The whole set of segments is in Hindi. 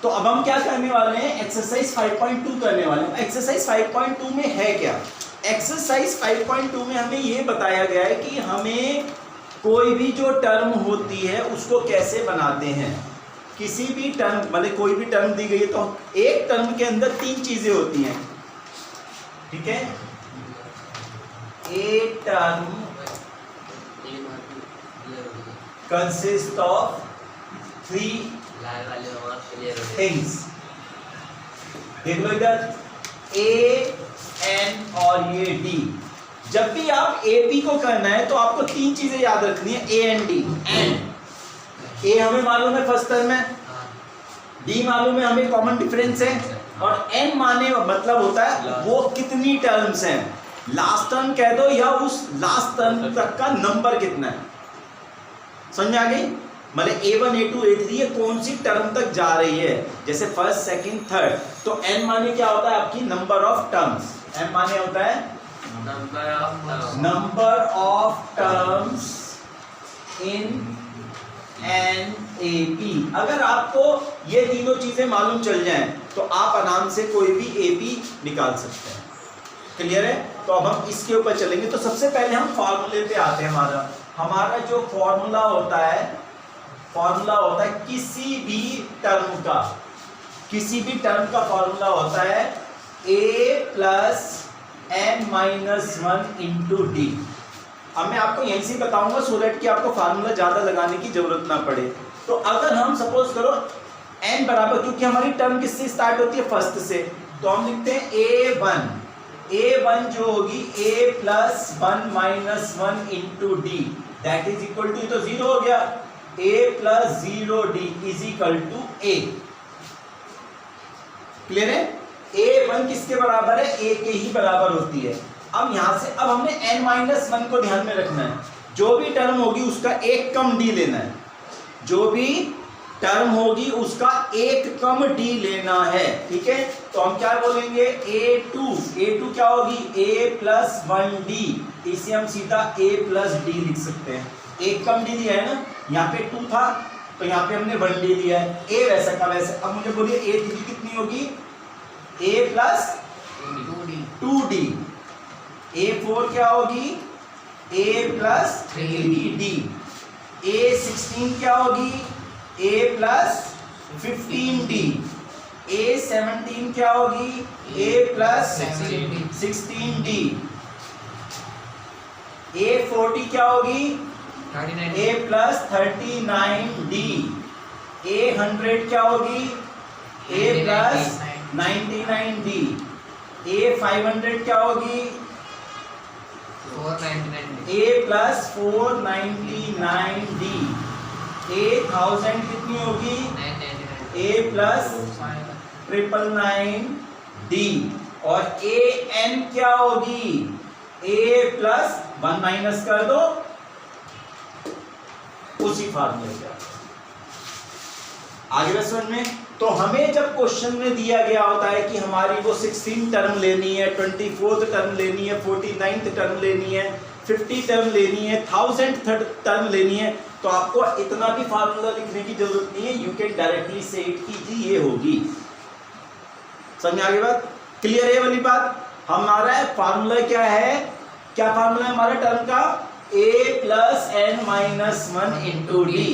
तो अब हम क्या करने वाले हैं, एक्सरसाइज 5.2 करने वाले हैं। एक्सरसाइज 5.2 में है क्या, एक्सरसाइज 5.2 में हमें ये बताया गया है कि हमें कोई भी जो टर्म होती है उसको कैसे बनाते हैं। किसी भी टर्म मतलब कोई भी टर्म दी गई है तो एक टर्म के अंदर तीन चीजें होती हैं, ठीक है। A term consist of three things. देख लो इधर ए एन और ये डी। जब भी आप ए पी को करना है तो आपको तीन चीजें याद रखनी है, A N D. N A हमें मालूम है फर्स्ट टर्म है, डी मालूम है हमें कॉमन डिफरेंस है, और एन माने मतलब होता है वो कितनी टर्म्स हैं, लास्ट टर्म कह दो या उस लास्ट टर्म तक का नंबर कितना है। समझ आ गई, मतलब A1 A2 A3 ये कौन सी टर्म तक जा रही है, जैसे फर्स्ट सेकंड थर्ड। तो n माने क्या होता है आपकी नंबर ऑफ टर्म्स, m माने होता है number of terms in an A P. अगर आपको ये तीनों चीजें मालूम चल जाएं तो आप आराम से कोई भी ए पी निकाल सकते हैं। क्लियर है, तो अब हम इसके ऊपर चलेंगे। तो सबसे पहले हम फॉर्मूले पे आते हैं। हमारा जो फॉर्मूला होता है किसी भी टर्म का फॉर्मूला होता है a plus n minus 1 into D. अब मैं आपको यहीं से बताऊंगा सो दैट कि आपको फार्मूला ज्यादा लगाने की जरूरत ना पड़े। तो अगर हम सपोज करो n बराबर, क्योंकि हमारी टर्म किससे स्टार्ट होती है, फर्स्ट से, तो हम लिखते हैं a1 जो होगी a plus 1 minus 1 into D that is equal to, तो जीरो हो गया, a plus 0d is equal to a। Clear है, a1 किसके बराबर है, a के ही बराबर होती है। अब यहां से अब हमने n माइनस 1 को ध्यान में रखना है, जो भी टर्म होगी उसका एक कम d लेना है, जो भी टर्म होगी उसका एक कम d लेना है, ठीक है। तो हम क्या बोलेंगे, a2 क्या होगी, a प्लस 1d, इसे हम सीधा a प्लस d लिख सकते हैं। एक कम d दिया है ना, यहाँ पे 2 था तो यहाँ पे हमने 1d दिया है, a वैसा का वैसे। अब मुझे बोलिए a3 कितनी होगी, a प्लस 2d, a4 क्या होगी, a प्लस 3d, a16 क्या होगी, a प्लस 15d, a17 क्या होगी, a प्लस 16d, a40 क्या होगी, a प्लस 39d, a100 क्या होगी, a प्लस 99d, a500 क्या होगी, a प्लस 499d, a1000 कितनी होगी, a प्लस 999d, और an क्या होगी, a प्लस 1 माइनस कर दो उसी फार्मूले से। आगे बस समझ में। तो हमें जब क्वेश्चन में दिया गया होता है कि हमारी वो 16 टर्म लेनी है, 24th टर्म लेनी है, 49th टर्म लेनी है, 50 टर्म लेनी है, 1000th टर्म लेनी है, तो आपको इतना भी फार्मूला लिखने की जरूरत नहीं है, यू कैन डायरेक्टली से इट की जी ये होगी। समझ में आगे बात, क्लियर है वाली बात। हमारा फार्मूला क्या है, क्या फार्मूला है हमारा टर्म का, a plus n minus 1 into D.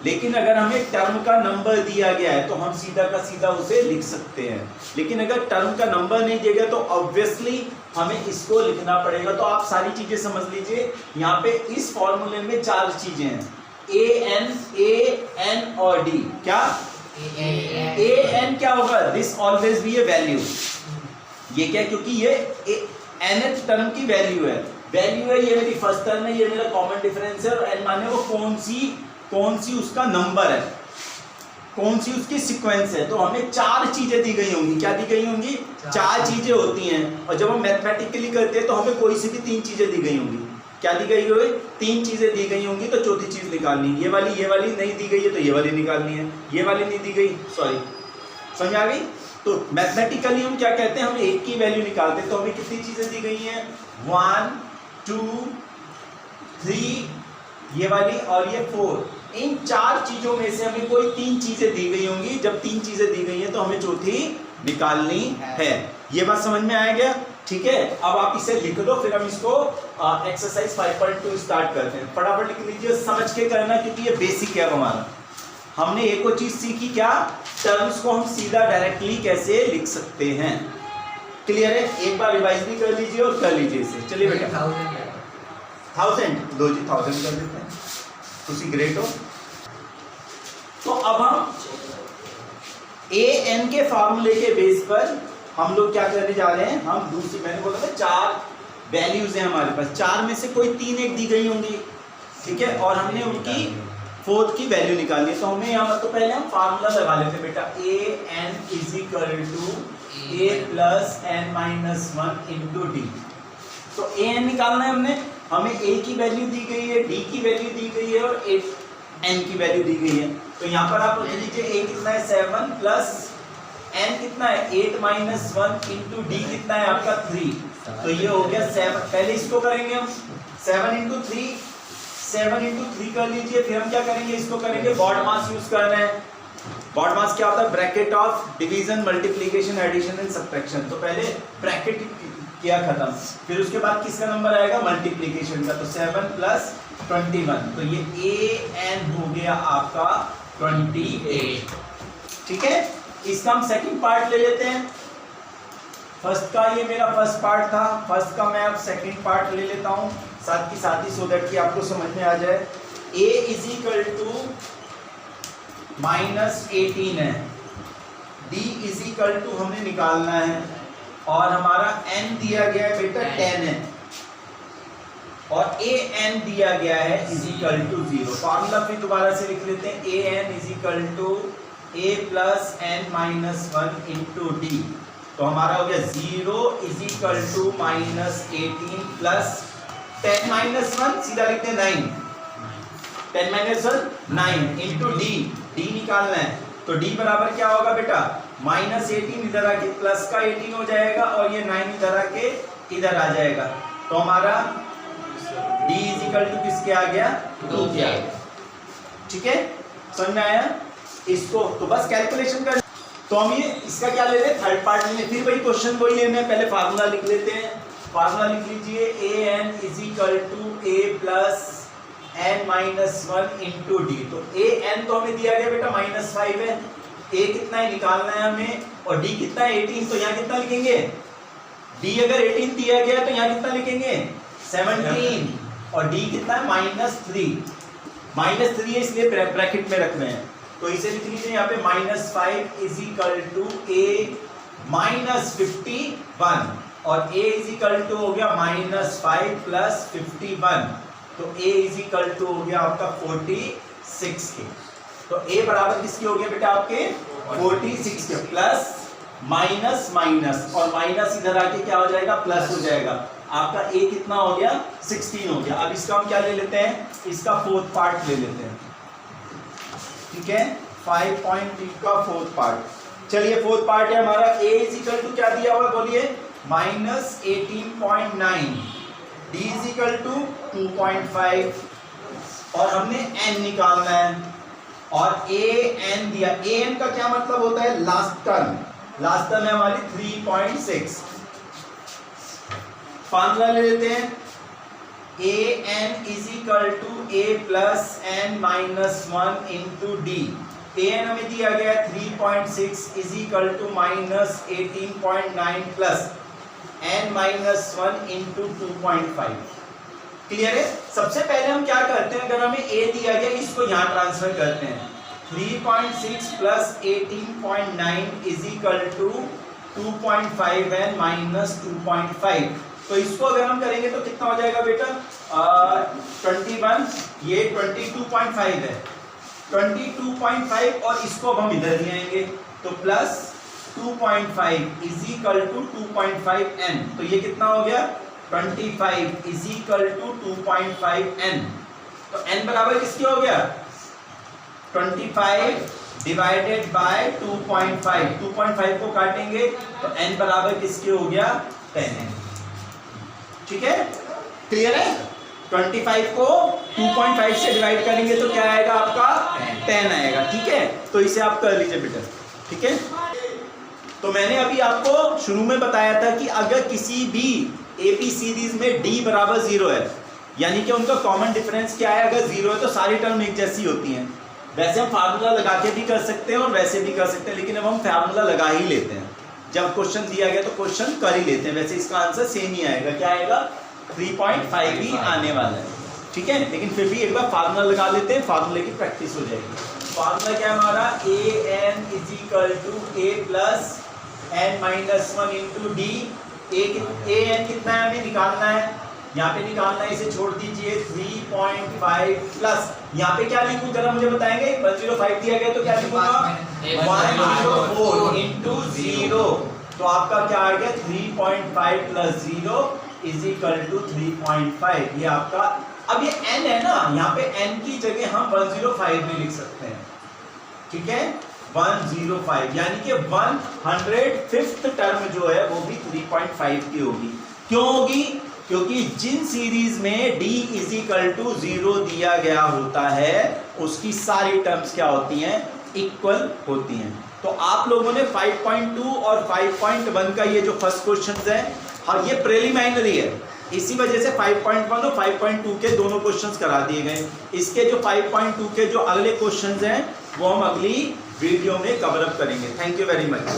लेकिन अगर हमें टर्म का नंबर दिया गया है तो हम सीधा का सीधा उसे लिख सकते हैं, लेकिन अगर टर्म का नंबर नहीं दिया गया तो ऑब्वियसली हमें इसको लिखना पड़ेगा। तो आप सारी चीजें समझ लीजिए, यहाँ पे इस फॉर्मूले में 4 चीजें हैं, a n और d। क्या a n क्या होगा, this always be A value. ये क्या, क्योंकि ये nth टर्म की वैल्यू है, ये मेरी फर्स्ट टर्म है, ये मेरा कॉमन डिफरेंस है, और n माने वो कौन सी उसका नंबर है, कौन सी उसकी सीक्वेंस है। तो हमें 4 चीजें दी गई होंगी, क्या दी गई होंगी, 4 चीजें होती हैं। और जब हम मैथमेटिकली करते हैं तो हमें कोई सी भी 3 चीजें दी गई होंगी। क्या दी गई होगी, 3 चीजें दी गई होंगी, तो चौथी चीज निकालनी है। ये वाली नहीं दी गई है तो ये वाली निकालनी है, ये वाली नहीं दी गई, सॉरी, समझ आ गई। तो मैथमेटिकली हम क्या कहते हैं, हम एक की वैल्यू निकालते हैं। तो हमें कितनी चीजें दी गई हैं, 1 2 3, ये वाली और ये 4, इन 4 चीजों में से हमें कोई 3 चीजें दी गई होंगी। जब 3 चीजें दी गई हैं तो हमें चौथी निकालनी है। ये बात समझ में आ गया? ठीक है, अब आप इसे लिख दो, फिर हम इसको एक्सरसाइज 5.2 स्टार्ट करते हैं। फटाफट लिख लीजिए, समझ के करना, क्योंकि ये बेसिक है हमारा। हमने एक और चीज सीखी, क्या? टर्म्स को हम सीधा डायरेक्टली कैसे लिख सकते हैं। क्लियर है? एक बार रिवाइज भी कर लीजिए और कर लीजिए इसे। चलिए बेटा, 1000 दो जी, 1000 कर देते हैं, तुसी ग्रेट हो। तो अब हम ए एन के फार्मूले के बेस पर हम लोग क्या करने जा रहे हैं, हम दूसरी, मैंने बोला था 4 वैल्यूज हैं हमारे पास, 4 में से कोई 3 एक दी गई होंगी, ठीक है, और हमने उनकी 4th की वैल्यू निकालनी है। तो हमें यहाँ तो पहले हम फार्मूला लगा लेते बेटा, a n is equal to a plus n minus 1 into D. तो ए एन निकालना है हमने, हमें ए की वैल्यू दी गई है, डी की वैल्यू दी गई है और एन की वैल्यू दी गई है। तो यहाँ पर आप लिख लीजिए ए कितना है 7 प्लस एन कितना है 8 माइनस 1 इंटू डी कितना है आपका 3। तो ये हो गया 7। पहले इसको करेंगे हम 7 इंटू 3 कर लीजिए, फिर हम क्या करेंगे, इसको करेंगे बॉड मास यूज करना है। बॉड मास क्या होता है? Bracket of division, multiplication, addition and subtraction. तो पहले ब्रैकेट किया खत्म, फिर उसके बाद किसका नंबर आएगा? मल्टीप्लिकेशन का। तो 7 प्लस 21, तो ये ए एन हो गया आपका 28। ठीक है, इसका हम सेकंड पार्ट ले लेते हैं। फर्स्ट का ये मेरा फर्स्ट पार्ट था, फर्स्ट का मैं अब सेकंड पार्ट ले लेता हूँ साथ की साथ ही, सो दैट कि आपको समझ में आ जाए। a इज इक्वल टू -18 है, d इज इक्वल टू हमने निकालना है, और हमारा n दिया गया है बेटा 10 है, और a n दिया गया है इज इक्वल टू 0। फॉर्मूला फिर दोबारा से लिख लेते हैं, a n is equal to a plus n minus 1 into D. तो हमारा हो गया 0 is equal to -18 plus 10 minus 1 सीधा लिखते हैं 9, 10 माइनस 1 9 इंटू डी, डी निकालना है। तो डी बराबर क्या होगा बेटा? -18 इधर आके प्लस का 18 हो जाएगा, और ये 9 इधर आके इधर आ जाएगा। तो हमारा डी इज इक्वल टू किसके आ गया? 2 के आ गया। ठीक है, समझ में आया इसको? तो बस कैलकुलेशन कर। तो हम ये इसका क्या ले रहे हैं? थर्ड पार्ट लेने, फिर वही क्वेश्चन वही लेना है। पहले फार्मूला लिख लेते हैं। फार्मूला लिख लीजिए, a n is equal to a plus n minus 1 into D. तो ए एन तो हमें दिया गया बेटा -5 है, ए कितना है निकालना है हमें, और डी कितना है 18। तो यहाँ कितना लिखेंगे? डी अगर 18 दिया गया तो यहाँ कितना लिखेंगे? 17, और डी कितना है? -3 है, इसलिए ब्रैकेट में रख रहे हैं। तो इसे लिख लीजिए यहाँ पे -5 इज इक्वल टू ए -51, और a इज इक्वल टू हो गया -5 प्लस 51। तो a इज इक्वल टू हो गया आपका 46 के। तो a बराबर किसके हो गया बेटा? आपके 46 के, प्लस माइनस माइनस, और माइनस इधर आके क्या हो जाएगा? प्लस हो जाएगा। आपका a कितना हो गया? 16 हो गया। अब इसका हम क्या ले लेते हैं? इसका 4th पार्ट ले लेते हैं। ठीक है, 5.3 का 4th पार्ट। चलिए 4th पार्ट है हमारा, a इज इक्वल टू क्या दिया हुआ बोलिए? -18.9, d इज इक्वल टू 2.5, और हमने n निकालना है, और a n दिया। a n का क्या मतलब होता है? Last term. लास्ट टर्म है हमारी 3.6। फार्मूला ले लेते हैं, a n is equal to a plus n minus 1 into D. a n हमें दिया गया 3.6 is equal to -18.9 plus n minus 1 into 2.5। Clear है? सबसे पहले हम क्या करते हैं, अगर हमें a दिया गया इसको यहाँ ट्रांसफर करते हैं। 3.6 plus 18.9 is equal to 2.5 n minus 2.5। तो इसको अगर हम करेंगे तो कितना हो जाएगा बेटा? 21, ये 22.5 है, 22.5, और इसको अब हम इधर ले आएंगे तो plus 2.5 is equal to 2.5 n। तो ये कितना हो गया? 25 इज इक्वल टू 2.5 n। तो n बराबर किसके हो गया? 25 डिवाइडेड बाय 2.5। 2.5 को काटेंगे तो n बराबर किसके हो गया? 10 है। ठीक है, क्लियर है? 25 को 2.5 से डिवाइड करेंगे तो क्या आएगा आपका 10 आएगा। ठीक है, तो इसे आप कर लीजिए बेटा। ठीक है, तो मैंने अभी आपको शुरू में बताया था कि अगर किसी भी एपी सीरीज में डी बराबर 0 है, यानी कि उनका कॉमन डिफरेंस क्या है, अगर 0 है तो सारी टर्म एक जैसी होती हैं। वैसे हम फार्मूला लगा के भी कर सकते हैं और वैसे भी कर सकते हैं, लेकिन अब हम फार्मूला लगा ही लेते हैं। जब क्वेश्चन दिया गया तो क्वेश्चन कर ही लेते हैं। वैसे इसका आंसर सेम ही आएगा, क्या आएगा 3.5 ही आने वाला है। ठीक है, लेकिन फिर भी एक बार फार्मूला लगा लेते हैं, फार्मूले की प्रैक्टिस हो जाएगी। फार्मूला क्या है हमारा, an is equal to a plus n minus 1 into D. an कितना है हमें निकालना है, यहाँ पे निकालना है, इसे छोड़ दीजिए। 3.5 प्लस यहाँ पे क्या लिखूं जरा मुझे बताएंगे। 105 दिया गया तो क्या लिखूंगा 104 इंटू 0, तो आपका क्या आ गया 3.5 प्लस 0 इज इक्वल टू 3.5। ये आपका, अब ये n है ना, यहाँ पे n की जगह हम 105 भी लिख सकते हैं। ठीक है, 105 यानी कि 105th टर्म जो है वो भी 3.5 की होगी। क्यों होगी, क्योंकि जिन सीरीज में d इज इक्वल टू 0 दिया गया होता है उसकी सारी टर्म्स क्या होती हैं, इक्वल होती हैं। तो आप लोगों ने 5.2 और 5.1 का ये जो फर्स्ट क्वेश्चन है, हाँ ये प्रिलिमिनरी है, इसी वजह से 5.1 और 5.2 के दोनों क्वेश्चंस करा दिए गए। इसके जो 5.2 के जो अगले क्वेश्चंस हैं वो हम अगली वीडियो में कवर अप करेंगे। Thank you very much.